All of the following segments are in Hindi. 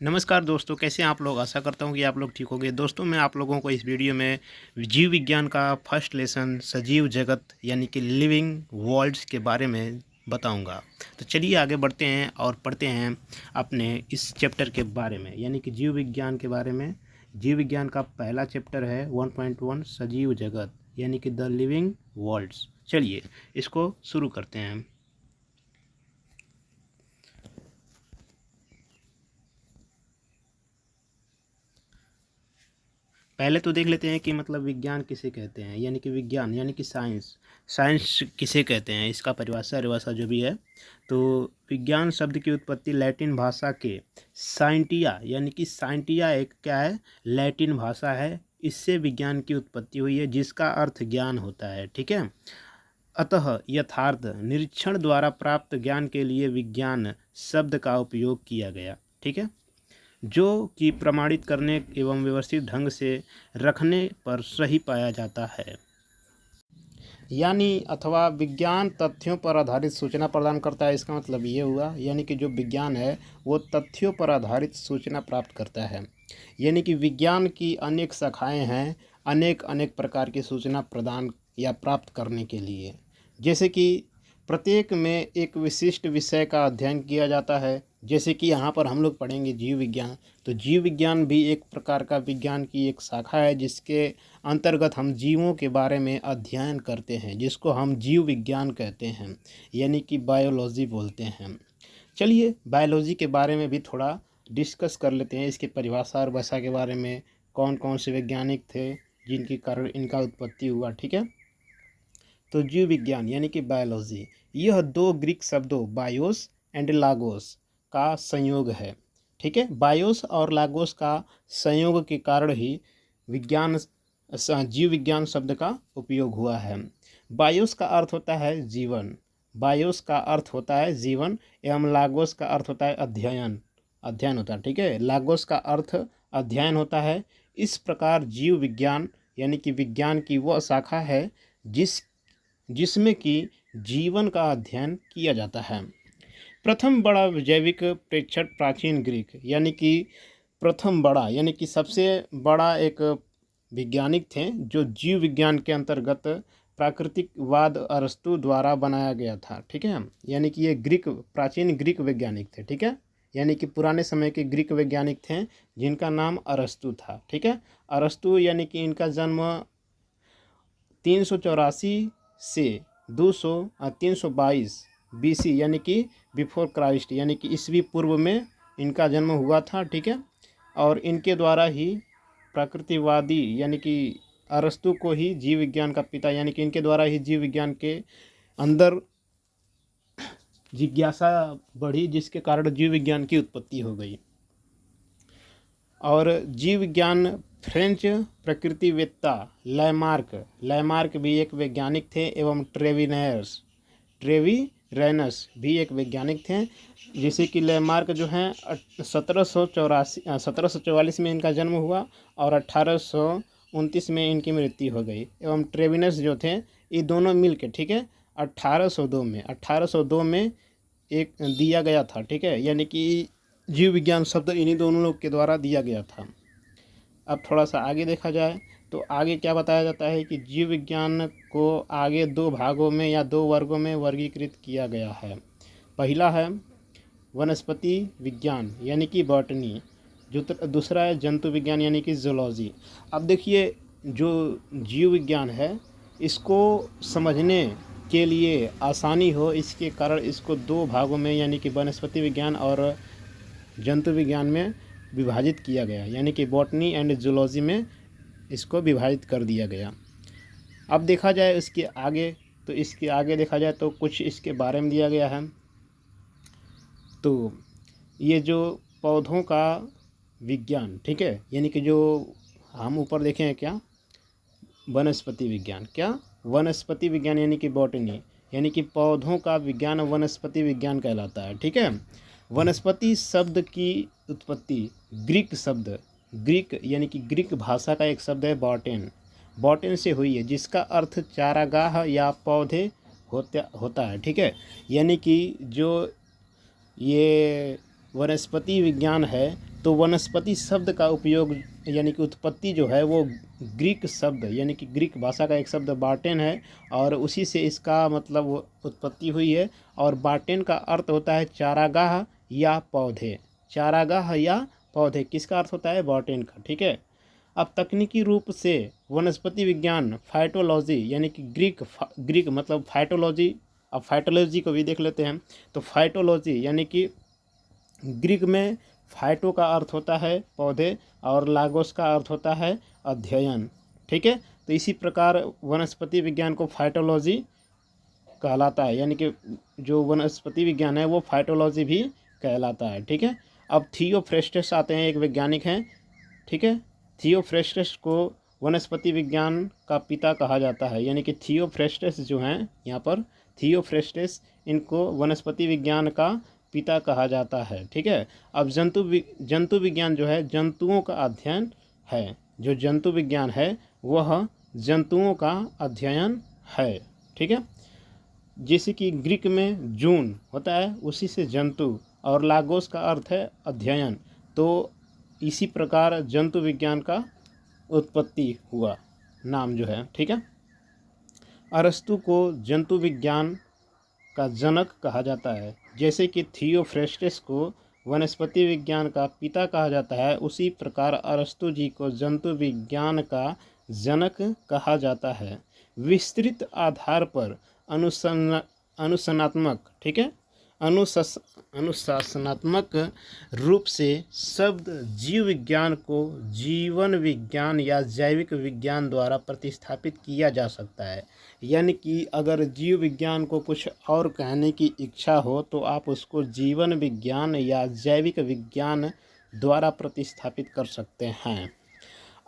नमस्कार दोस्तों, कैसे हैं आप लोग। आशा करता हूँ कि आप लोग ठीक होंगे। दोस्तों, मैं आप लोगों को इस वीडियो में जीव विज्ञान का फर्स्ट लेसन सजीव जगत यानी कि लिविंग वर्ल्ड्स के बारे में बताऊंगा। तो चलिए आगे बढ़ते हैं और पढ़ते हैं अपने इस चैप्टर के बारे में, यानी कि जीव विज्ञान के बारे में। जीव विज्ञान का पहला चैप्टर है 1.1 सजीव जगत यानी कि द लिविंग वर्ल्ड्स। चलिए इसको शुरू करते हैं। पहले तो देख लेते हैं कि मतलब विज्ञान किसे कहते हैं, यानी कि विज्ञान यानी कि साइंस। साइंस किसे कहते हैं, इसका परिभाषा जो भी है। तो विज्ञान शब्द की उत्पत्ति लैटिन भाषा के साइंटिया यानी कि साइंटिया एक क्या है, लैटिन भाषा है। इससे विज्ञान की उत्पत्ति हुई है, जिसका अर्थ ज्ञान होता है। ठीक है। अतः यथार्थ निरीक्षण द्वारा प्राप्त ज्ञान के लिए विज्ञान शब्द का उपयोग किया गया। ठीक है, जो कि प्रमाणित करने एवं व्यवस्थित ढंग से रखने पर सही पाया जाता है। यानी अथवा विज्ञान तथ्यों पर आधारित सूचना प्रदान करता है। इसका मतलब ये हुआ, यानी कि जो विज्ञान है वो तथ्यों पर आधारित सूचना प्राप्त करता है। यानी कि विज्ञान की अनेक शाखाएं हैं, अनेक अनेक प्रकार की सूचना प्रदान या प्राप्त करने के लिए। जैसे कि प्रत्येक में एक विशिष्ट विषय का अध्ययन किया जाता है। जैसे कि यहाँ पर हम लोग पढ़ेंगे जीव विज्ञान। तो जीव विज्ञान भी एक प्रकार का विज्ञान की एक शाखा है, जिसके अंतर्गत हम जीवों के बारे में अध्ययन करते हैं, जिसको हम जीव विज्ञान कहते हैं, यानी कि बायोलॉजी बोलते हैं। चलिए बायोलॉजी के बारे में भी थोड़ा डिस्कस कर लेते हैं। इसकी परिभाषा और भाषा के बारे में, कौन कौन से वैज्ञानिक थे जिनके कारण इनका उत्पत्ति हुआ। ठीक है। तो जीव विज्ञान यानी कि बायोलॉजी, यह दो ग्रीक शब्दों बायोस एंड लागोस का संयोग है। ठीक है, बायोस और लागोस का संयोग के कारण ही विज्ञान जीव विज्ञान शब्द का उपयोग हुआ है। बायोस का अर्थ होता है जीवन, बायोस का अर्थ होता है जीवन, एवं लागोस का अर्थ होता है अध्ययन, अध्ययन होता है। ठीक है, लागोस का अर्थ अध्ययन होता है। इस प्रकार जीव विज्ञान यानी कि विज्ञान की वह शाखा है जिसमें कि जीवन का अध्ययन किया जाता है। प्रथम बड़ा जैविक प्रेक्षक प्राचीन ग्रीक यानी कि प्रथम बड़ा यानी कि सबसे बड़ा एक वैज्ञानिक थे, जो जीव विज्ञान के अंतर्गत प्राकृतिकवाद अरस्तु द्वारा बनाया गया था। ठीक है, यानी कि ये प्राचीन ग्रीक वैज्ञानिक थे। ठीक है, यानी कि पुराने समय के ग्रीक वैज्ञानिक थे जिनका नाम अरस्तु था। ठीक है, अरस्तु यानी कि इनका जन्म 384 से 322 BC यानी कि बिफोर क्राइस्ट यानी कि ईस्वी पूर्व में इनका जन्म हुआ था। ठीक है, और इनके द्वारा ही प्रकृतिवादी यानी कि अरस्तु को ही जीव विज्ञान का पिता, यानी कि इनके द्वारा ही जीव विज्ञान के अंदर जिज्ञासा बढ़ी, जिसके कारण जीव विज्ञान की उत्पत्ति हो गई। और जीव विज्ञान फ्रेंच प्रकृतिवेत्ता लैमार्क भी एक वैज्ञानिक थे, एवं ट्रेविरैनस भी एक वैज्ञानिक थे। जैसे कि लैमार्क जो हैं 1744 में इनका जन्म हुआ और 1829 में इनकी मृत्यु हो गई। एवं ट्रेविनस जो थे, ये दोनों मिल के, ठीक है, 1802 में एक दिया गया था। ठीक है, यानी कि जीव विज्ञान शब्द इन्हीं दोनों लोग के द्वारा दिया गया था। अब थोड़ा सा आगे देखा जाए तो आगे क्या बताया जाता है कि जीव विज्ञान को आगे दो भागों में या दो वर्गों में वर्गीकृत किया गया है। पहला है वनस्पति विज्ञान यानी कि बॉटनी, जो दूसरा है जंतु विज्ञान यानी कि जूलॉजी। अब देखिए, जो जीव विज्ञान है, इसको समझने के लिए आसानी हो, इसके कारण इसको दो भागों में यानी कि वनस्पति विज्ञान और जंतु विज्ञान में विभाजित किया गया, यानी कि बॉटनी एंड जूलॉजी में इसको विभाजित कर दिया गया। अब देखा जाए इसके आगे देखा जाए तो कुछ इसके बारे में दिया गया है। तो ये जो पौधों का विज्ञान, ठीक है, यानी कि जो हम ऊपर देखें हैं क्या, वनस्पति विज्ञान, क्या वनस्पति विज्ञान यानी कि बॉटनी, यानी कि पौधों का विज्ञान वनस्पति विज्ञान कहलाता है। ठीक है, वनस्पति शब्द की उत्पत्ति ग्रीक यानी कि ग्रीक भाषा का एक शब्द है बॉटेन से हुई है, जिसका अर्थ चारागाह या पौधे होता है। ठीक है, यानी कि जो ये वनस्पति विज्ञान है, तो वनस्पति शब्द का उपयोग यानी कि उत्पत्ति जो है वो ग्रीक शब्द यानी कि ग्रीक भाषा का एक शब्द बार्टेन है और उसी से इसका मतलब उत्पत्ति हुई है। और बार्टेन का अर्थ होता है चारागाह या पौधे। चारागाह या पौधे किसका अर्थ होता है? बार्टेन का। ठीक है। अब तकनीकी रूप से वनस्पति विज्ञान फाइटोलॉजी यानी कि ग्रीक मतलब फाइटोलॉजी। अब फाइटोलॉजी को भी देख लेते हैं। तो फाइटोलॉजी यानी कि ग्रीक में फाइटो का अर्थ होता है पौधे और लागोस का अर्थ होता है अध्ययन। ठीक है। तो इसी प्रकार वनस्पति विज्ञान को फाइटोलॉजी कहलाता है, यानी कि जो वनस्पति विज्ञान है वो फाइटोलॉजी भी कहलाता है। ठीक है। अब थियोफ्रेस्टस आते हैं, एक वैज्ञानिक हैं। ठीक है। थियोफ्रेस्टस को वनस्पति विज्ञान का पिता कहा जाता है, यानी कि थियोफ्रेस्टस जो हैं यहाँ पर थियोफ्रेस्टस, इनको वनस्पति विज्ञान का पिता कहा जाता है। ठीक है। अब जंतु विज्ञान जो है जंतुओं का अध्ययन है। जो जंतु विज्ञान है वह जंतुओं का अध्ययन है। ठीक है। जैसे कि ग्रीक में जून होता है उसी से जंतु और लागोस का अर्थ है अध्ययन। तो इसी प्रकार जंतु विज्ञान का उत्पत्ति हुआ नाम जो है। ठीक है। अरस्तु को जंतु विज्ञान का जनक कहा जाता है। जैसे कि थियोफ्रेस्टस को वनस्पति विज्ञान का पिता कहा जाता है, उसी प्रकार अरस्तु जी को जंतु विज्ञान का जनक कहा जाता है। विस्तृत आधार पर अनुसनात्मक, ठीक है, अनुशासनात्मक रूप से शब्द जीव विज्ञान को जीवन विज्ञान या जैविक विज्ञान द्वारा प्रतिस्थापित किया जा सकता है। यानी कि अगर जीव विज्ञान को कुछ और कहने की इच्छा हो तो आप उसको जीवन विज्ञान या जैविक विज्ञान द्वारा प्रतिस्थापित कर सकते हैं।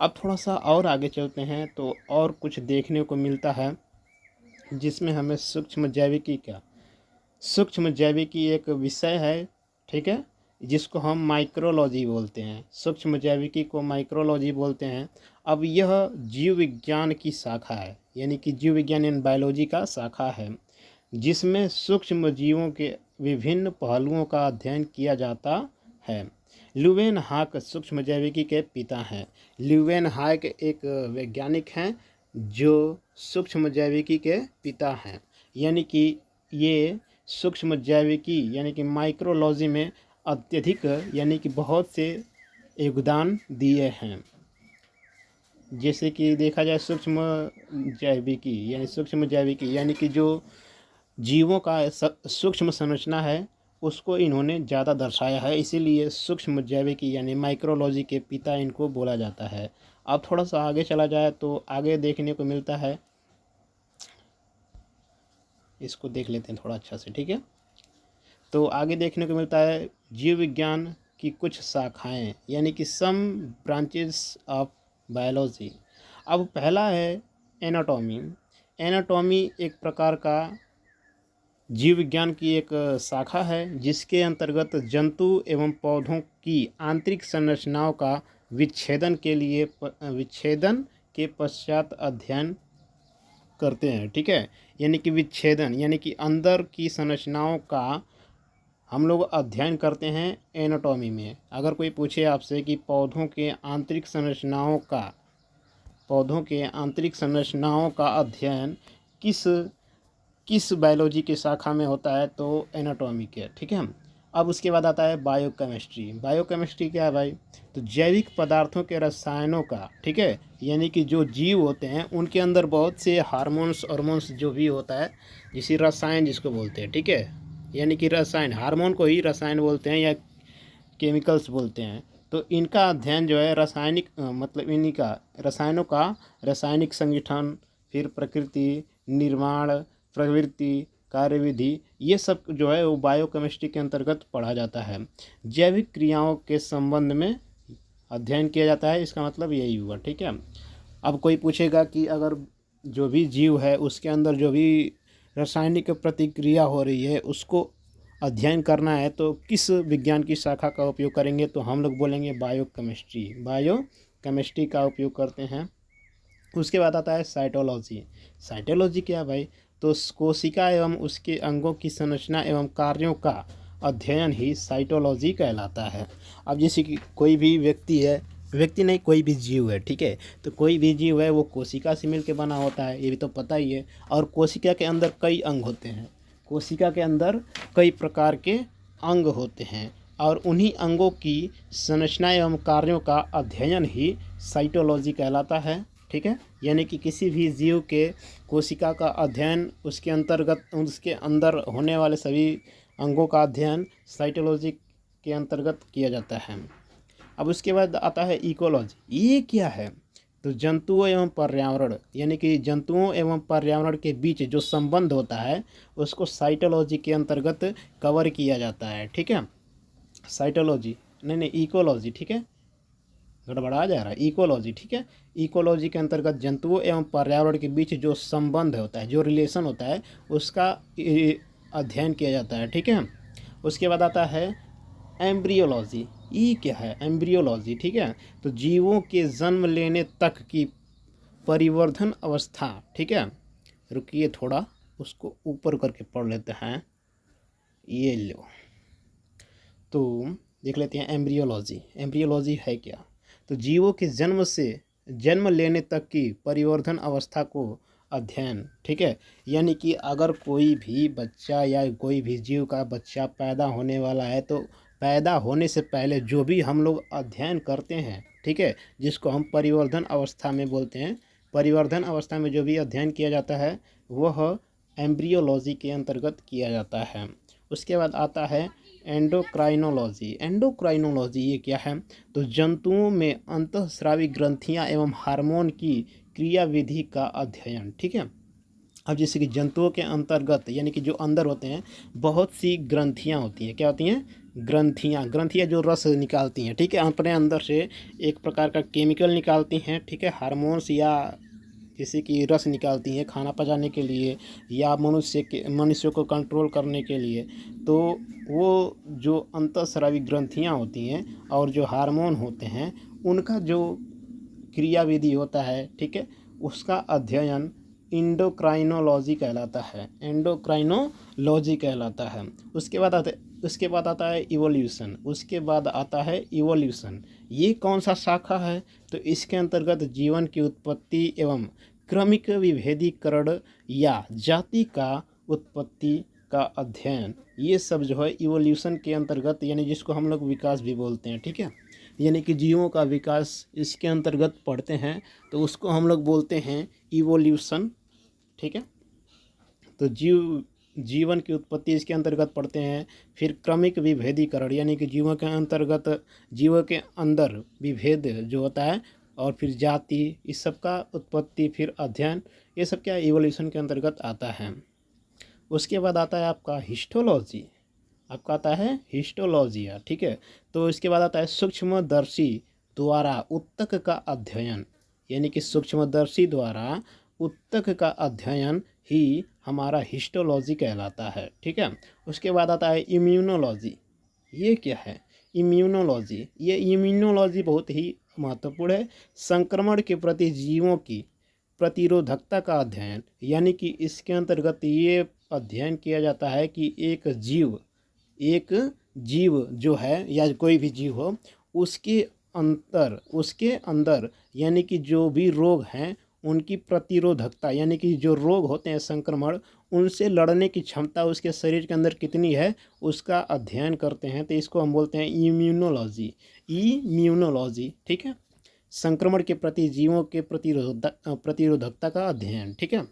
अब थोड़ा सा और आगे चलते हैं तो और कुछ देखने को मिलता है जिसमें हमें सूक्ष्म जैविकी एक विषय है। ठीक है। जिसको हम माइक्रोलॉजी बोलते हैं। सूक्ष्म जैविकी को माइक्रोलॉजी बोलते हैं। अब यह जीव विज्ञान की शाखा है, यानी कि जीव विज्ञान यानी बायोलॉजी का शाखा है, जिसमें सूक्ष्म जीवों के विभिन्न पहलुओं का अध्ययन किया जाता है। ल्यूवेनहाक सूक्ष्म जैविकी के पिता हैं। ल्यूवेनहाक एक वैज्ञानिक हैं जो सूक्ष्म जैविकी के पिता हैं, यानी कि ये सूक्ष्म जैविकी यानी कि माइक्रोलॉजी में अत्यधिक यानी कि बहुत से योगदान दिए हैं। जैसे कि देखा जाए सूक्ष्म जैविकी यानी कि जो जीवों का सूक्ष्म संरचना है उसको इन्होंने ज़्यादा दर्शाया है, इसीलिए सूक्ष्म जैविकी यानी माइक्रोलॉजी के पिता इनको बोला जाता है। अब थोड़ा सा आगे चला जाए तो आगे देखने को मिलता है, इसको देख लेते हैं थोड़ा अच्छा से। ठीक है। तो आगे देखने को मिलता है जीव विज्ञान की कुछ शाखाएं, यानी कि सम ब्रांचेस ऑफ बायोलॉजी। अब पहला है एनाटॉमी। एनाटॉमी एक प्रकार का जीव विज्ञान की एक शाखा है जिसके अंतर्गत जंतु एवं पौधों की आंतरिक संरचनाओं का विच्छेदन के पश्चात अध्ययन करते हैं। ठीक है। यानी कि विच्छेदन यानी कि अंदर की संरचनाओं का हम लोग अध्ययन करते हैं एनाटॉमी में। अगर कोई पूछे आपसे कि पौधों के आंतरिक संरचनाओं का अध्ययन किस बायोलॉजी की शाखा में होता है, तो एनाटॉमी के। ठीक है। अब उसके बाद आता है बायोकेमिस्ट्री। बायोकेमिस्ट्री क्या है भाई? तो जैविक पदार्थों के रसायनों का, ठीक है, यानी कि जो जीव होते हैं उनके अंदर बहुत से हार्मोन्स जो भी होता है, जिसे रसायन जिसको बोलते हैं। ठीक है। यानी कि रसायन, हार्मोन को ही रसायन बोलते हैं या केमिकल्स बोलते हैं। तो इनका अध्ययन जो है मतलब इन्हीं का रसायनों का रासायनिक संगठन, फिर प्रकृति, निर्माण, प्रवृत्ति, कार्यविधि, ये सब जो है वो बायोकेमिस्ट्री के अंतर्गत पढ़ा जाता है। जैविक क्रियाओं के संबंध में अध्ययन किया जाता है, इसका मतलब यही हुआ। ठीक है। अब कोई पूछेगा कि अगर जो भी जीव है उसके अंदर जो भी रासायनिक प्रतिक्रिया हो रही है उसको अध्ययन करना है तो किस विज्ञान की शाखा का उपयोग करेंगे, तो हम लोग बोलेंगे बायोकेमिस्ट्री का उपयोग करते हैं। उसके बाद आता है साइटोलॉजी क्या भाई? तो कोशिका एवं उसके अंगों की संरचना एवं कार्यों का अध्ययन ही साइटोलॉजी कहलाता है। अब जैसे कि कोई भी व्यक्ति है, व्यक्ति नहीं, कोई भी जीव है, ठीक है, तो कोई भी जीव है वो कोशिका से मिलकर बना होता है, ये भी तो पता ही है। और कोशिका के अंदर कई अंग होते हैं, कोशिका के अंदर कई प्रकार के अंग होते हैं, और उन्हीं अंगों की संरचना एवं कार्यों का अध्ययन ही साइटोलॉजी कहलाता है, ठीक है। यानी कि किसी भी जीव के कोशिका का अध्ययन, उसके अंतर्गत उसके अंदर होने वाले सभी अंगों का अध्ययन साइटोलॉजी के अंतर्गत किया जाता है। अब उसके बाद आता है इकोलॉजी। ये क्या है? तो जंतुओं एवं पर्यावरण, यानी कि जंतुओं एवं पर्यावरण के बीच जो संबंध होता है उसको साइटोलॉजी के अंतर्गत कवर किया जाता है, ठीक है। साइटोलॉजी नहीं, इकोलॉजी, ठीक है, गड़बड़ा जा रहा है, इकोलॉजी, ठीक है। इकोलॉजी के अंतर्गत जंतुओं एवं पर्यावरण के बीच जो संबंध होता है, जो रिलेशन होता है, उसका अध्ययन किया जाता है, ठीक है। उसके बाद आता है एम्ब्रियोलॉजी। ये क्या है? एम्ब्रियोलॉजी, ठीक है, तो जीवों के जन्म लेने तक की परिवर्धन अवस्था, ठीक है। रुकिए थोड़ा, उसको ऊपर करके पढ़ लेते हैं, ये लो, तो देख लेते हैं एम्ब्रियोलॉजी। एम्ब्रियोलॉजी है क्या? तो जीवों के जन्म से जन्म लेने तक की परिवर्धन अवस्था को अध्ययन, ठीक है। यानी कि अगर कोई भी बच्चा या कोई भी जीव का बच्चा पैदा होने वाला है, तो पैदा होने से पहले जो भी हम लोग अध्ययन करते हैं, ठीक है, जिसको हम परिवर्धन अवस्था में बोलते हैं, परिवर्धन अवस्था में जो भी अध्ययन किया जाता है वह एम्ब्रियोलॉजी के अंतर्गत किया जाता है। उसके बाद आता है एंडोक्राइनोलॉजी। एंडोक्राइनोलॉजी ये क्या है? तो जंतुओं में अंतःस्रावी ग्रंथियां एवं हार्मोन की क्रियाविधि का अध्ययन, ठीक है। अब जैसे कि जंतुओं के अंतर्गत, यानी कि जो अंदर होते हैं, बहुत सी ग्रंथियां होती हैं। क्या होती हैं? ग्रंथियां जो रस निकालती हैं, ठीक है, अपने अंदर से एक प्रकार का केमिकल निकालती हैं, ठीक है, हार्मोन्स, या जैसे कि रस निकालती हैं खाना पचाने के लिए या मनुष्य को कंट्रोल करने के लिए। तो वो जो अंतःस्रावी ग्रंथियां होती हैं और जो हार्मोन होते हैं, उनका जो क्रियाविधि होता है, ठीक है, उसका अध्ययन इंडोक्राइनोलॉजी कहलाता है, एंडोक्राइनोलॉजी कहलाता है। उसके बाद आता है इवोल्यूशन। उसके बाद आता है इवोल्यूशन। ये कौन सा शाखा है? तो इसके अंतर्गत जीवन की उत्पत्ति एवं क्रमिक विभेदीकरण या जाति का उत्पत्ति का अध्ययन, ये सब जो है इवोल्यूशन के अंतर्गत, यानी जिसको हम लोग विकास भी बोलते हैं, ठीक है, यानी कि जीवों का विकास इसके अंतर्गत पढ़ते हैं, तो उसको हम लोग बोलते हैं इवोल्यूशन, ठीक है। तो जीवन की उत्पत्ति इसके अंतर्गत पढ़ते हैं। फिर क्रमिक विभेदीकरण, यानी कि जीवों के अंतर्गत, जीवों के अंदर विभेद जो होता है, और फिर जाति, इस सब का उत्पत्ति, फिर अध्ययन, ये सब क्या इवोल्यूशन के अंतर्गत आता है। उसके बाद आता है आपका हिस्टोलॉजी। आपका आता है हिस्टोलॉजिया, ठीक है। तो इसके बाद आता है सूक्ष्मदर्शी द्वारा उत्तक का अध्ययन, यानी कि सूक्ष्मदर्शी द्वारा उत्तक का अध्ययन ही हमारा हिस्टोलॉजी कहलाता है, ठीक है। उसके बाद आता है इम्यूनोलॉजी। ये क्या है? इम्यूनोलॉजी, ये इम्यूनोलॉजी बहुत ही महत्वपूर्ण है। संक्रमण के प्रति जीवों की प्रतिरोधकता का अध्ययन, यानी कि इसके अंतर्गत ये अध्ययन किया जाता है कि एक जीव जो है या कोई भी जीव हो, उसके अंदर यानी कि जो भी रोग हैं उनकी प्रतिरोधकता, यानी कि जो रोग होते हैं संक्रमण, उनसे लड़ने की क्षमता उसके शरीर के अंदर कितनी है, उसका अध्ययन करते हैं। तो इसको हम बोलते हैं इम्यूनोलॉजी, ठीक है। संक्रमण के प्रति जीवों के प्रतिरोधकता का अध्ययन, ठीक है।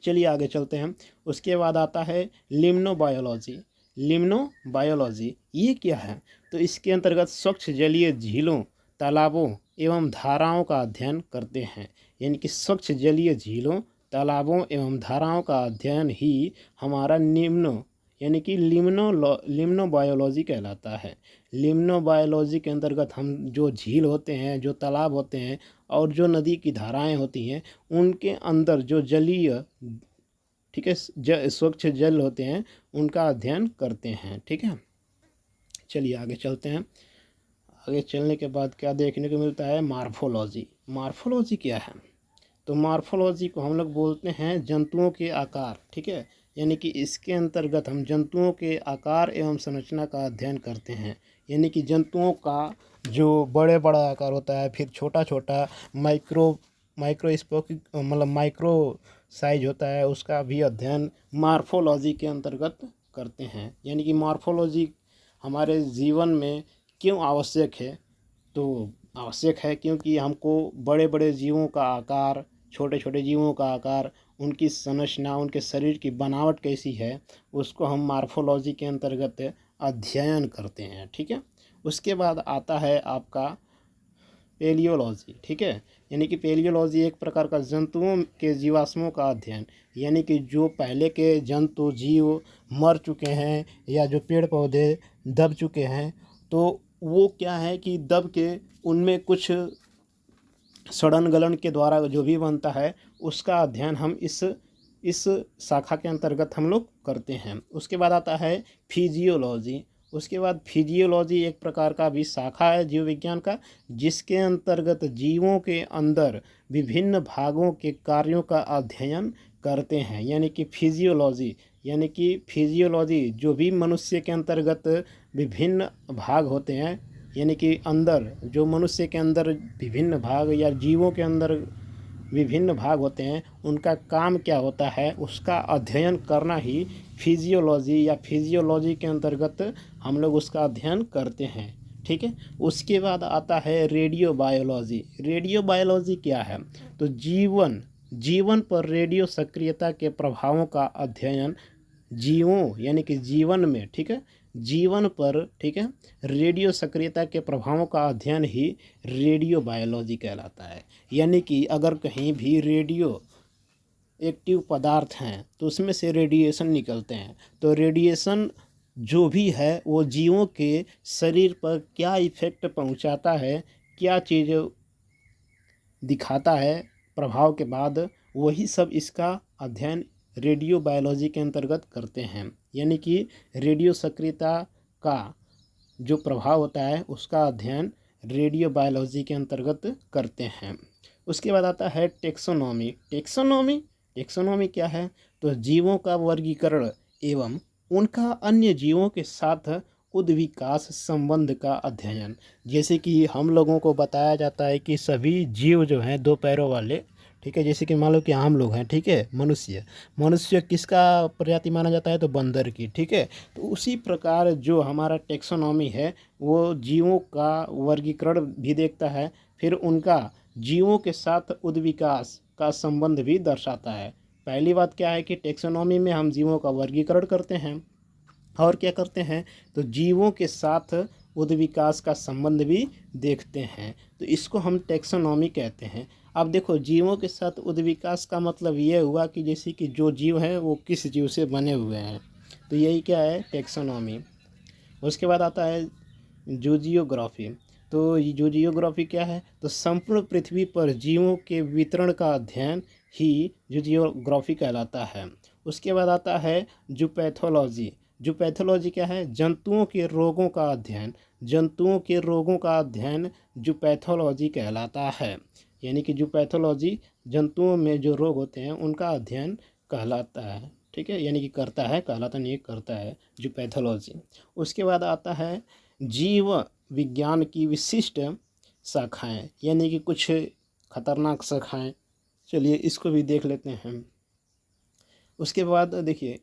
चलिए आगे चलते हैं। उसके बाद आता है लिम्नोबायोलॉजी। लिम्नोबायोलॉजी ये क्या है? तो इसके अंतर्गत स्वच्छ जलीय झीलों, तालाबों एवं धाराओं का अध्ययन करते हैं, यानी कि स्वच्छ जलीय झीलों, तालाबों एवं धाराओं का अध्ययन ही हमारा यानी कि लिम्नोबायोलॉजी कहलाता है। लिम्नोबायोलॉजी के अंतर्गत हम जो झील होते हैं, जो तालाब होते हैं और जो नदी की धाराएं होती हैं, उनके अंदर जो जलीय, ठीक है, स्वच्छ जल होते हैं, उनका अध्ययन करते हैं, ठीक है। चलिए आगे चलते हैं। आगे चलने के बाद क्या देखने को मिलता है? मार्फोलॉजी। मार्फोलॉजी क्या है? तो मार्फोलॉजी को हम लोग बोलते हैं जंतुओं के आकार, ठीक है, यानी कि इसके अंतर्गत हम जंतुओं के आकार एवं संरचना का अध्ययन करते हैं। यानी कि जंतुओं का जो बड़े बड़ा आकार होता है, फिर छोटा छोटा माइक्रोस्कोपिक मतलब माइक्रो साइज होता है, उसका भी अध्ययन मॉर्फोलॉजी के अंतर्गत करते हैं। यानी कि मॉर्फोलॉजी हमारे जीवन में क्यों आवश्यक है? तो आवश्यक है क्योंकि हमको बड़े बड़े जीवों का आकार, छोटे छोटे जीवों का आकार, उनकी संरचना, उनके शरीर की बनावट कैसी है, उसको हम मॉर्फोलॉजी के अंतर्गत अध्ययन करते हैं। ठीक है। उसके बाद आता है आपका पेलियोलॉजी। ठीक है। यानी कि पेलियोलॉजी एक प्रकार का जंतुओं के जीवाश्मों का अध्ययन, यानी कि जो पहले के जंतु जीव मर चुके हैं या जो पेड़ पौधे दब चुके हैं, तो वो क्या है कि दब के उनमें कुछ सड़न गलन के द्वारा जो भी बनता है, उसका अध्ययन हम इस शाखा के अंतर्गत हम लोग करते हैं। उसके बाद आता है फिजियोलॉजी। उसके बाद फिजियोलॉजी एक प्रकार का भी शाखा है जीव विज्ञान का, जिसके अंतर्गत जीवों के अंदर विभिन्न भागों के कार्यों का अध्ययन करते हैं। यानी कि फिजियोलॉजी जो भी मनुष्य के अंतर्गत विभिन्न भाग होते हैं, यानी कि अंदर जो मनुष्य के अंदर विभिन्न भाग या जीवों के अंदर विभिन्न भाग होते हैं, उनका काम क्या होता है, उसका अध्ययन करना ही फिजियोलॉजी के अंतर्गत हम लोग उसका अध्ययन करते हैं। ठीक है। उसके बाद आता है रेडियो बायोलॉजी क्या है? तो जीवन पर रेडियो सक्रियता के प्रभावों का अध्ययन जीवों यानी कि जीवन में, ठीक है, जीवन पर, ठीक है, रेडियो सक्रियता के प्रभावों का अध्ययन ही रेडियो बायोलॉजी कहलाता है। यानी कि अगर कहीं भी रेडियो एक्टिव पदार्थ हैं तो उसमें से रेडिएशन निकलते हैं, तो रेडिएशन जो भी है वो जीवों के शरीर पर क्या इफ़ेक्ट पहुंचाता है, क्या चीज़ दिखाता है प्रभाव के बाद, वही सब इसका अध्ययन रेडियो बायोलॉजी के अंतर्गत करते हैं। यानी कि रेडियो सक्रियता का जो प्रभाव होता है उसका अध्ययन रेडियो बायोलॉजी के अंतर्गत करते हैं। उसके बाद आता है टेक्सोनॉमी क्या है? तो जीवों का वर्गीकरण एवं उनका अन्य जीवों के साथ उद्विकास संबंध का अध्ययन। जैसे कि हम लोगों को बताया जाता है कि सभी जीव जो हैं दो पैरों वाले, ठीक है, जैसे कि मान लो कि हम लोग हैं, ठीक है, मनुष्य किसका प्रजाति माना जाता है? तो बंदर की। ठीक है। तो उसी प्रकार जो हमारा टेक्सोनॉमी है वो जीवों का वर्गीकरण भी देखता है, फिर उनका जीवों के साथ उद्विकास का संबंध भी दर्शाता है। पहली बात क्या है कि टेक्सोनॉमी में हम जीवों का वर्गीकरण करते हैं और क्या करते हैं, तो जीवों के साथ उद्विकास का संबंध भी देखते हैं, तो इसको हम टेक्सोनॉमी कहते हैं। अब देखो, जीवों के साथ उद्विकास का मतलब ये हुआ कि जैसे कि जो जीव हैं वो किस जीव से बने हुए हैं, तो यही क्या है, टेक्सोनॉमी। उसके बाद आता है जूजियोग्राफी। तो ये जूजियोग्राफी क्या है? तो संपूर्ण पृथ्वी पर जीवों के वितरण का अध्ययन ही जूजियोग्राफी कहलाता है। उसके बाद आता है जूपैथोलॉजी क्या है? जंतुओं के रोगों का अध्ययन जूपैथोलॉजी कहलाता है। यानी कि जूपैथोलॉजी जंतुओं में जो रोग होते हैं उनका अध्ययन कहलाता है। ठीक है। यानी कि करता है, कहलाता नहीं, करता है जूपैथोलॉजी। उसके बाद आता है जीव विज्ञान की विशिष्ट शाखाएं, यानी कि कुछ खतरनाक शाखाएं। चलिए इसको भी देख लेते हैं। उसके बाद देखिए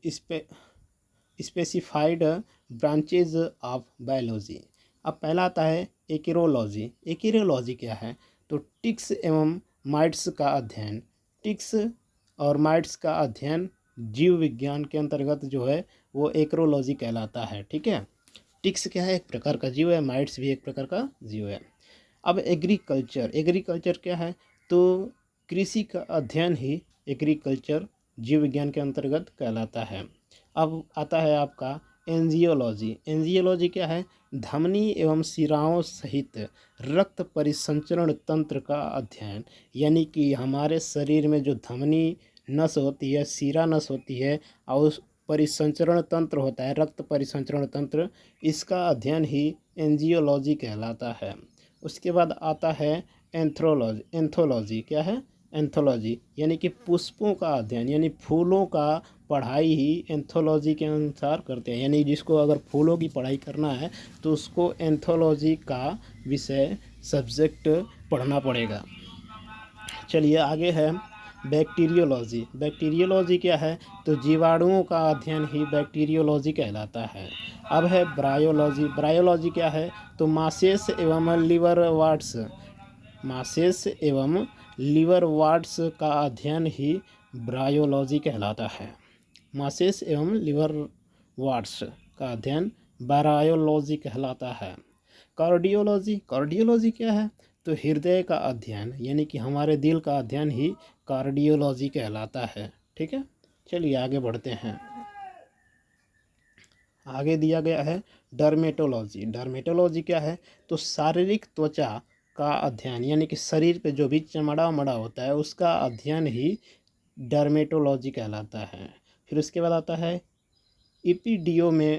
स्पेसिफाइड ब्रांचेज ऑफ बायोलॉजी। अब पहला आता है एकीरोलॉजी क्या है? तो टिक्स एवं माइट्स का अध्ययन। टिक्स और माइट्स का अध्ययन जीव विज्ञान के अंतर्गत जो है वो एकीरोलॉजी कहलाता है। ठीक है। टिक्स क्या है? एक प्रकार का जीव है, माइट्स भी एक प्रकार का जीव है। अब एग्रीकल्चर क्या है? तो कृषि का अध्ययन ही एग्रीकल्चर जीव विज्ञान के अंतर्गत कहलाता है। अब आता है आपका एंजियोलॉजी क्या है? धमनी एवं शिराओं सहित रक्त परिसंचरण तंत्र का अध्ययन। यानी कि हमारे शरीर में जो धमनी नस होती है, शिरा नस होती है और उस परिसंचरण तंत्र होता है, रक्त परिसंचरण तंत्र, इसका अध्ययन ही एंजियोलॉजी कहलाता है। उसके बाद आता है एंथ्रोलॉजी क्या है? एंथोलॉजी यानी कि पुष्पों का अध्ययन यानी फूलों का पढ़ाई ही एंथोलॉजी के अनुसार करते हैं। यानी जिसको अगर फूलों की पढ़ाई करना है तो उसको एंथोलॉजी का विषय सब्जेक्ट पढ़ना पड़ेगा। चलिए आगे है बैक्टीरियोलॉजी। बैक्टीरियोलॉजी क्या है? तो जीवाणुओं का अध्ययन ही बैक्टीरियोलॉजी कहलाता है। अब है ब्रायोलॉजी। ब्रायोलॉजी क्या है? तो मासेस एवं लिवर वार्ड्स, मासेस एवं लिवर वार्ड्स का अध्ययन ही ब्रायोलॉजी कहलाता है। मासेस एवं लिवर वार्ड्स का अध्ययन ब्रायोलॉजी कहलाता है। कार्डियोलॉजी। कार्डियोलॉजी क्या है? तो हृदय का अध्ययन यानी कि हमारे दिल का अध्ययन ही कार्डियोलॉजी कहलाता है। ठीक है, चलिए आगे बढ़ते हैं। आगे दिया गया है डर्मेटोलॉजी। डर्मेटोलॉजी क्या है? तो शारीरिक त्वचा का अध्ययन यानी कि शरीर पे जो भी चमड़ा वमड़ा होता है उसका अध्ययन ही डर्मेटोलॉजी कहलाता है। फिर उसके बाद आता है इपीडियोलॉजी।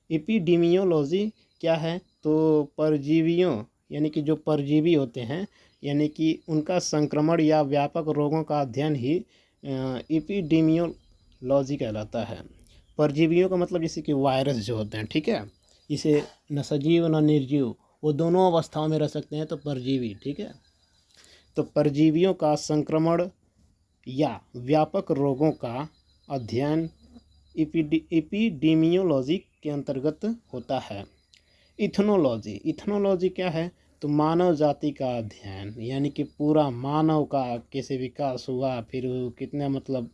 इपीडीमियोलॉजी क्या है? तो परजीवियों यानी कि जो परजीवी होते हैं यानी कि उनका संक्रमण या व्यापक रोगों का अध्ययन ही इपीडीमियोलॉजी कहलाता है। परजीवियों का मतलब जैसे कि वायरस जो होते हैं, ठीक है, इसे न सजीव न निर्जीव वो दोनों अवस्थाओं में रह सकते हैं, तो परजीवी। ठीक है, तो परजीवियों का संक्रमण या व्यापक रोगों का अध्ययन एपिडेमियोलॉजी के अंतर्गत होता है। इथनोलॉजी। इथनोलॉजी क्या है? तो मानव जाति का अध्ययन यानी कि पूरा मानव का कैसे विकास हुआ, फिर कितना मतलब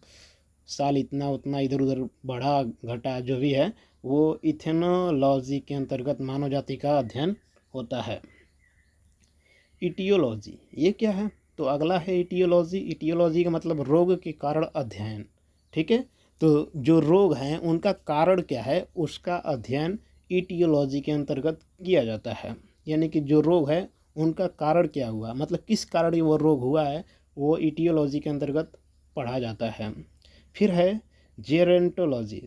साल इतना उतना इधर उधर बढ़ा घटा जो भी है वो इथनोलॉजी के अंतर्गत मानव जाति का अध्ययन होता है। इटियोलॉजी ये क्या है? तो अगला है इटियोलॉजी। इटियोलॉजी का मतलब रोग के कारण अध्ययन। ठीक है, तो जो रोग हैं उनका कारण क्या है उसका अध्ययन इटियोलॉजी के अंतर्गत किया जाता है। यानी कि जो रोग है उनका कारण क्या हुआ, मतलब किस कारण वो रोग हुआ है, वो इटियोलॉजी के अंतर्गत पढ़ा जाता है। फिर है जेरेंटोलॉजी।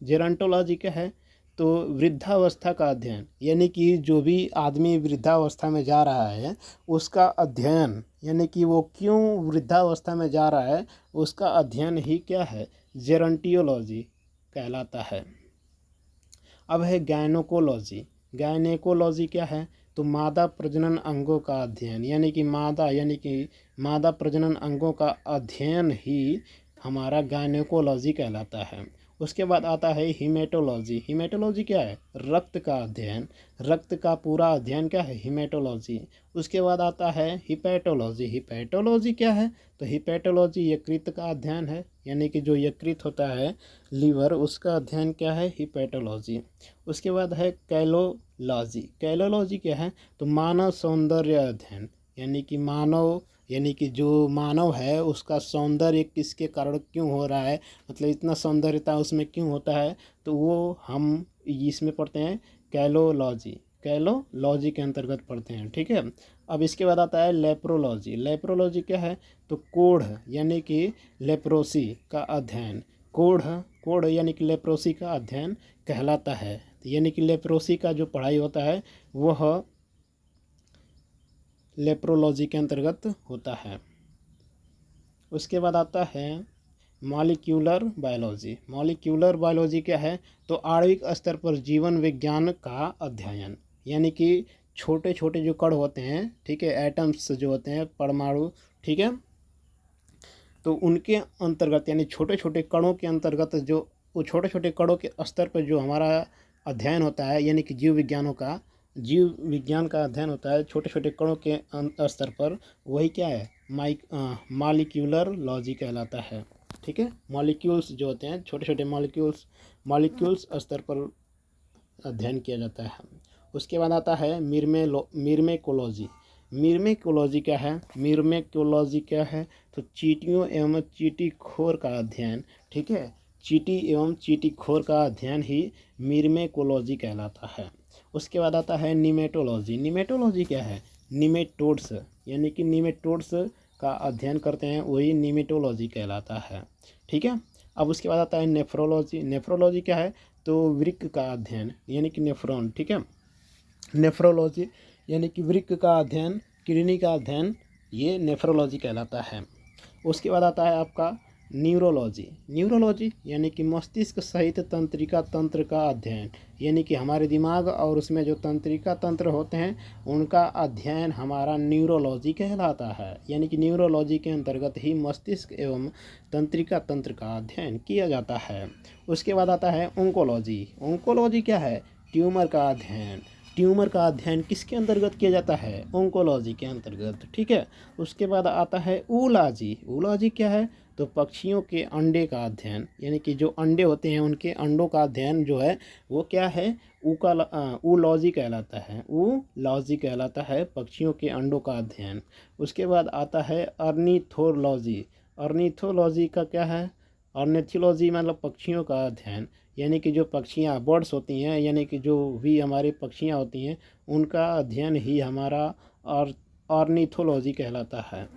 जेरेंटोलॉजी क्या है? तो वृद्धावस्था का अध्ययन यानी कि जो भी आदमी वृद्धावस्था में जा रहा है उसका अध्ययन यानी कि वो क्यों वृद्धावस्था में जा रहा है उसका अध्ययन ही क्या है? जेरंटियोलॉजी कहलाता है। अब है गायनोकोलॉजी। गायनेकोलॉजी क्या है? तो मादा प्रजनन अंगों का अध्ययन यानी कि मादा प्रजनन अंगों का अध्ययन ही हमारा गायनेकोलॉजी कहलाता है। उसके बाद आता है हीमेटोलॉजी। हीमेटोलॉजी क्या है? रक्त का अध्ययन। रक्त का पूरा अध्ययन क्या है? हीमेटोलॉजी। उसके बाद आता है हिपैटोलॉजी। हिपैटोलॉजी क्या है? तो हिपैटोलॉजी यकृत का अध्ययन है यानी कि जो यकृत होता है लीवर उसका अध्ययन क्या है? हिपैटोलॉजी। उसके बाद है कैलोलॉजी। कैलोलॉजी क्या है? तो मानव सौंदर्य अध्ययन यानी कि जो मानव है उसका सौंदर्य किसके कारण क्यों हो रहा है, मतलब इतना सौंदर्यता उसमें क्यों होता है, तो वो हम इसमें पढ़ते हैं कैलोलॉजी के अंतर्गत पढ़ते हैं। ठीक है, अब इसके बाद आता है लेप्रोलॉजी। लेप्रोलॉजी क्या है? तो कोढ़ यानी कि लेप्रोसी का अध्ययन। कोढ़ यानी कि लेप्रोसी का अध्ययन कहलाता है। यानी कि लेप्रोसी का जो पढ़ाई होता है वह लेप्रोलॉजी के अंतर्गत होता है। उसके बाद आता है मॉलिक्यूलर बायोलॉजी। मॉलिक्यूलर बायोलॉजी क्या है? तो आणविक स्तर पर जीवन विज्ञान का अध्ययन यानी कि छोटे छोटे जो कण होते हैं, ठीक है, एटम्स जो होते हैं परमाणु, ठीक है, तो उनके अंतर्गत यानी छोटे छोटे कणों के अंतर्गत जो वो छोटे छोटे कणों के स्तर पर जो हमारा अध्ययन होता है यानी कि जीव विज्ञान का अध्ययन होता है छोटे छोटे कणों के स्तर पर, वही क्या है? मॉलिक्यूलर लॉजी कहलाता है। ठीक है, मॉलिक्यूल्स जो होते हैं छोटे छोटे मॉलिक्यूल्स स्तर पर अध्ययन किया जाता है। उसके बाद आता है मिर्मेकोलॉजी। मिर्मेकोलॉजी क्या है? मिर्मेकोलॉजी क्या है? तो चींटियों एवं चींटीखोर का अध्ययन। ठीक है, चींटी एवं चींटीखोर का अध्ययन ही मिर्मेकोलॉजी कहलाता है। उसके बाद आता है निमेटोलॉजी। निमेटोलॉजी क्या है? निमेटोड्स यानी कि निमेटोड्स का अध्ययन करते हैं वही निमेटोलॉजी कहलाता है। ठीक है, अब उसके बाद आता है नेफ्रोलॉजी। नेफ्रोलॉजी क्या है? तो वृक्क का अध्ययन यानी कि नेफ्रॉन। ठीक है, नेफ्रोलॉजी यानी कि वृक्क का अध्ययन किडनी का अध्ययन ये नेफ्रोलॉजी कहलाता है। उसके बाद आता है आपका न्यूरोलॉजी। न्यूरोलॉजी यानी कि मस्तिष्क सहित तंत्रिका तंत्र का अध्ययन, यानी कि हमारे दिमाग और उसमें जो तंत्रिका तंत्र होते हैं उनका अध्ययन हमारा न्यूरोलॉजी कहलाता है। यानी कि न्यूरोलॉजी के अंतर्गत ही मस्तिष्क एवं तंत्रिका तंत्र का अध्ययन किया जाता है। उसके बाद आता है ओंकोलॉजी। ओंकोलॉजी क्या है? ट्यूमर का अध्ययन। ट्यूमर का अध्ययन किसके अंतर्गत किया जाता है? ओंकोलॉजी के अंतर्गत, ठीक है। उसके बाद आता है ऊलॉजी। ऊलॉजी क्या है? तो पक्षियों के अंडे का अध्ययन, यानी कि जो अंडे होते हैं उनके अंडों का अध्ययन जो है वो क्या है? ऊलॉजी कहलाता है। ऊलॉजी कहलाता है पक्षियों के अंडों का अध्ययन। उसके बाद आता है अर्निथोलॉजी। अर्निथोलॉजी का क्या है? ऑर्निथोलॉजी मतलब पक्षियों का अध्ययन, यानी कि जो पक्षियाँ बर्ड्स होती हैं, यानी कि जो भी हमारी पक्षियाँ होती हैं उनका अध्ययन ही हमारा ऑर्निथोलॉजी कहलाता है।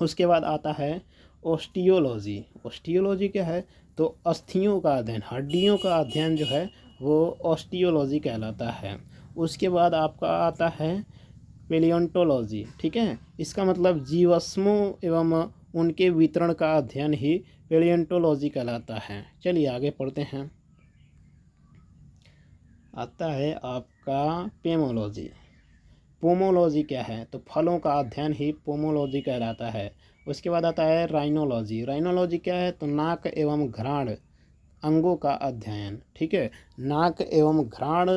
उसके बाद आता है ओस्टियोलॉजी। ओस्टियोलॉजी क्या है? तो अस्थियों का अध्ययन, हड्डियों का अध्ययन जो है वो ओस्टियोलॉजी कहलाता है। उसके बाद आपका आता है पेलियोंटोलॉजी, ठीक है। इसका मतलब जीवाश्मों एवं उनके वितरण का अध्ययन ही पेलियोंटोलॉजी कहलाता है। चलिए आगे पढ़ते हैं। आता है आपका पेमोलॉजी। पोमोलॉजी क्या है? तो फलों का अध्ययन ही पोमोलॉजी कहलाता है। उसके बाद आता है राइनोलॉजी। राइनोलॉजी क्या है? तो नाक एवं घ्राण अंगों का अध्ययन, ठीक है। नाक एवं घ्राण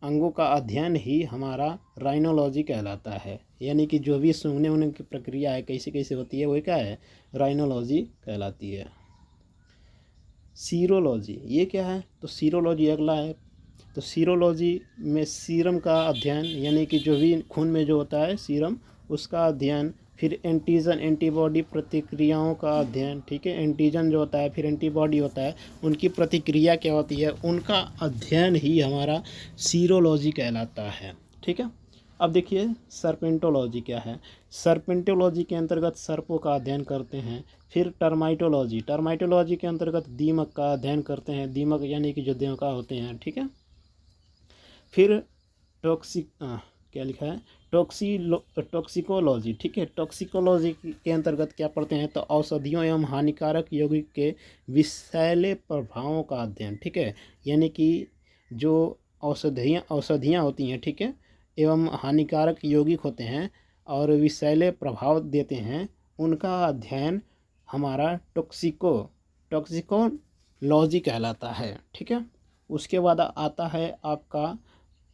अंगों का अध्ययन ही हमारा राइनोलॉजी कहलाता है। यानी कि जो भी सूंघने ऊँघने की प्रक्रिया है कैसे कैसे होती है वही क्या है? राइनोलॉजी कहलाती है। सीरोलॉजी ये क्या है? तो सीरोलॉजी अगला है। तो सीरोलॉजी में सीरम का अध्ययन, यानी कि जो भी खून में जो होता है सीरम उसका अध्ययन। फिर एंटीजन एंटीबॉडी प्रतिक्रियाओं का अध्ययन, ठीक है। एंटीजन जो होता है फिर एंटीबॉडी होता है, उनकी प्रतिक्रिया क्या होती है उनका अध्ययन ही हमारा सीरोलॉजी कहलाता है, ठीक है। अब देखिए सर्पेंटोलॉजी क्या है? सर्पेंटोलॉजी के अंतर्गत सर्पों का अध्ययन करते हैं। फिर टर्माइटोलॉजी। टर्माइटोलॉजी के अंतर्गत दीमक का अध्ययन करते हैं। दीमक यानी कि जो देवका होते हैं, ठीक है। फिर क्या लिखा है? टॉक्सिकोलॉजी, ठीक है। टॉक्सिकोलॉजी के अंतर्गत क्या पढ़ते हैं? तो औषधियों एवं हानिकारक यौगिक के विषैले प्रभावों का अध्ययन, ठीक है। यानी कि जो औषधियाँ होती हैं, ठीक है, एवं हानिकारक यौगिक होते हैं और विषैले प्रभाव देते हैं उनका अध्ययन हमारा टॉक्सिकोलॉजी कहलाता है, ठीक है। उसके बाद आता है आपका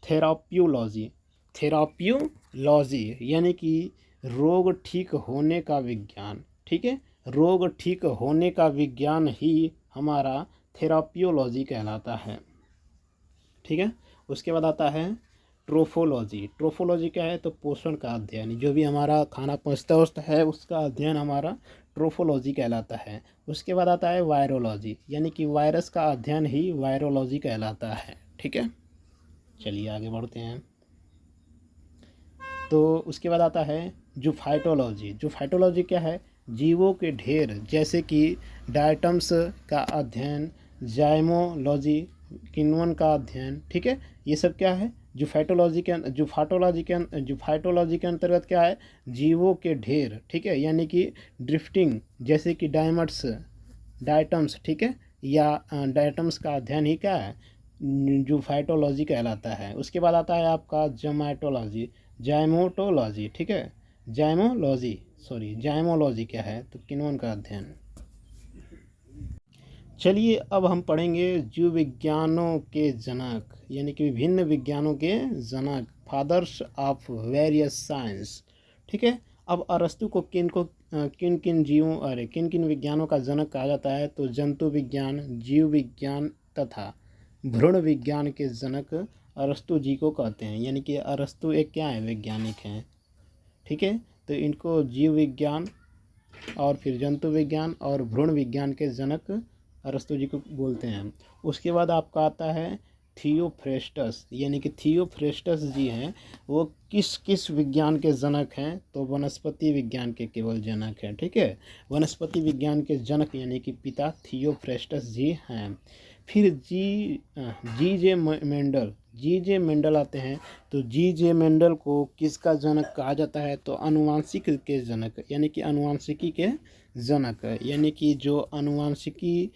थेरापियोलॉजी। थेरापियोलॉजी यानी कि रोग ठीक होने का विज्ञान, ठीक है। रोग ठीक होने का विज्ञान ही हमारा थेरापियोलॉजी कहलाता है, ठीक है। उसके बाद आता है ट्रोफोलॉजी। ट्रोफोलॉजी क्या है? तो पोषण का अध्ययन, जो भी हमारा खाना पचता है उसका अध्ययन हमारा ट्रोफोलॉजी कहलाता है। उसके बाद आता है वायरोलॉजी, यानी कि वायरस का अध्ययन ही वायरोलॉजी कहलाता है, ठीक है। चलिए आगे बढ़ते हैं। तो उसके बाद आता है जूफाइटोलॉजी। जूफाइटोलॉजी क्या है? जीवों के ढेर जैसे कि डायटम्स का अध्ययन, जाइमोलॉजी किण्वन का अध्ययन, ठीक है। ये सब क्या है? जूफाइटोलॉजी के अंतर्गत क्या है? जीवों के ढेर, ठीक है, यानी कि ड्रिफ्टिंग जैसे कि डायटम्स, ठीक है, या डायटम्स का अध्ययन ही क्या है? जूफाइटोलॉजी कहलाता है। उसके बाद आता है आपका जाइमोटोलॉजी, ठीक है। जाइमोलॉजी क्या है? तो किण्वन का अध्ययन। चलिए अब हम पढ़ेंगे जीव विज्ञानों के जनक, यानी कि विभिन्न विज्ञानों के जनक, फादर्स ऑफ वेरियस साइंस, ठीक है। अब अरस्तु को किन किन विज्ञानों का जनक कहा जाता है? तो जंतु विज्ञान, जीव विज्ञान तथा भ्रूण विज्ञान के जनक अरस्तु जी को कहते हैं। यानी कि अरस्तु एक क्या है? वैज्ञानिक हैं, ठीक है। तो इनको जीव विज्ञान और फिर जंतु विज्ञान और भ्रूण विज्ञान के जनक अरस्तु जी को बोलते हैं। उसके बाद आपका आता है थियोफ्रेस्टस, यानी कि थियोफ्रेस्टस जी हैं वो किस किस विज्ञान के जनक हैं? तो वनस्पति विज्ञान के केवल जनक हैं, ठीक है। वनस्पति विज्ञान के जनक यानी कि पिता थियोफ्रेस्टस जी हैं। फिर जी जे मेंडल आते हैं। तो जी जे मेंडल को किसका जनक कहा जाता है? तो अनुवांशिक के जनक, यानी कि अनुवांशिकी के जनक, यानी कि जो अनुवांशिकी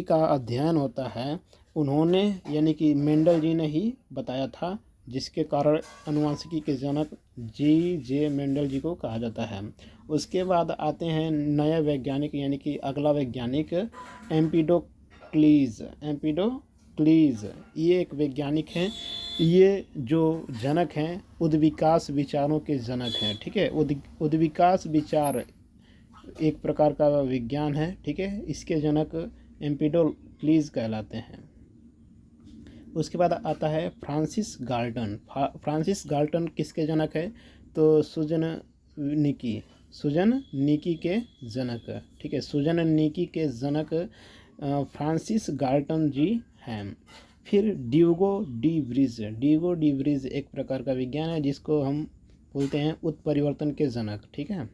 का अध्ययन होता है उन्होंने, यानी कि मेंडल जी ने ही बताया था, जिसके कारण अनुवांशिकी के जनक जी जे मेंडल जी को कहा जाता है। उसके बाद आते हैं नए वैज्ञानिक, यानी कि अगला वैज्ञानिक एम्पिडोक्लीज। ये एक वैज्ञानिक हैं। ये जो जनक हैं उद्विकास विचारों के जनक हैं। ठीक है, उद्विकास विचार एक प्रकार का विज्ञान है। ठीक है, इसके जनक एम्पिडोक्लीज कहलाते हैं। उसके बाद आता है फ्रांसिस गाल्टन किसके जनक है? तो सुजन निकी के जनक। ठीक है, सुजन निकी के जनक फ्रांसिस गाल्टन जी हैं। फिर ड्यूगो डी ब्रिज एक प्रकार का विज्ञान है जिसको हम बोलते हैं उत्परिवर्तन के जनक। ठीक है।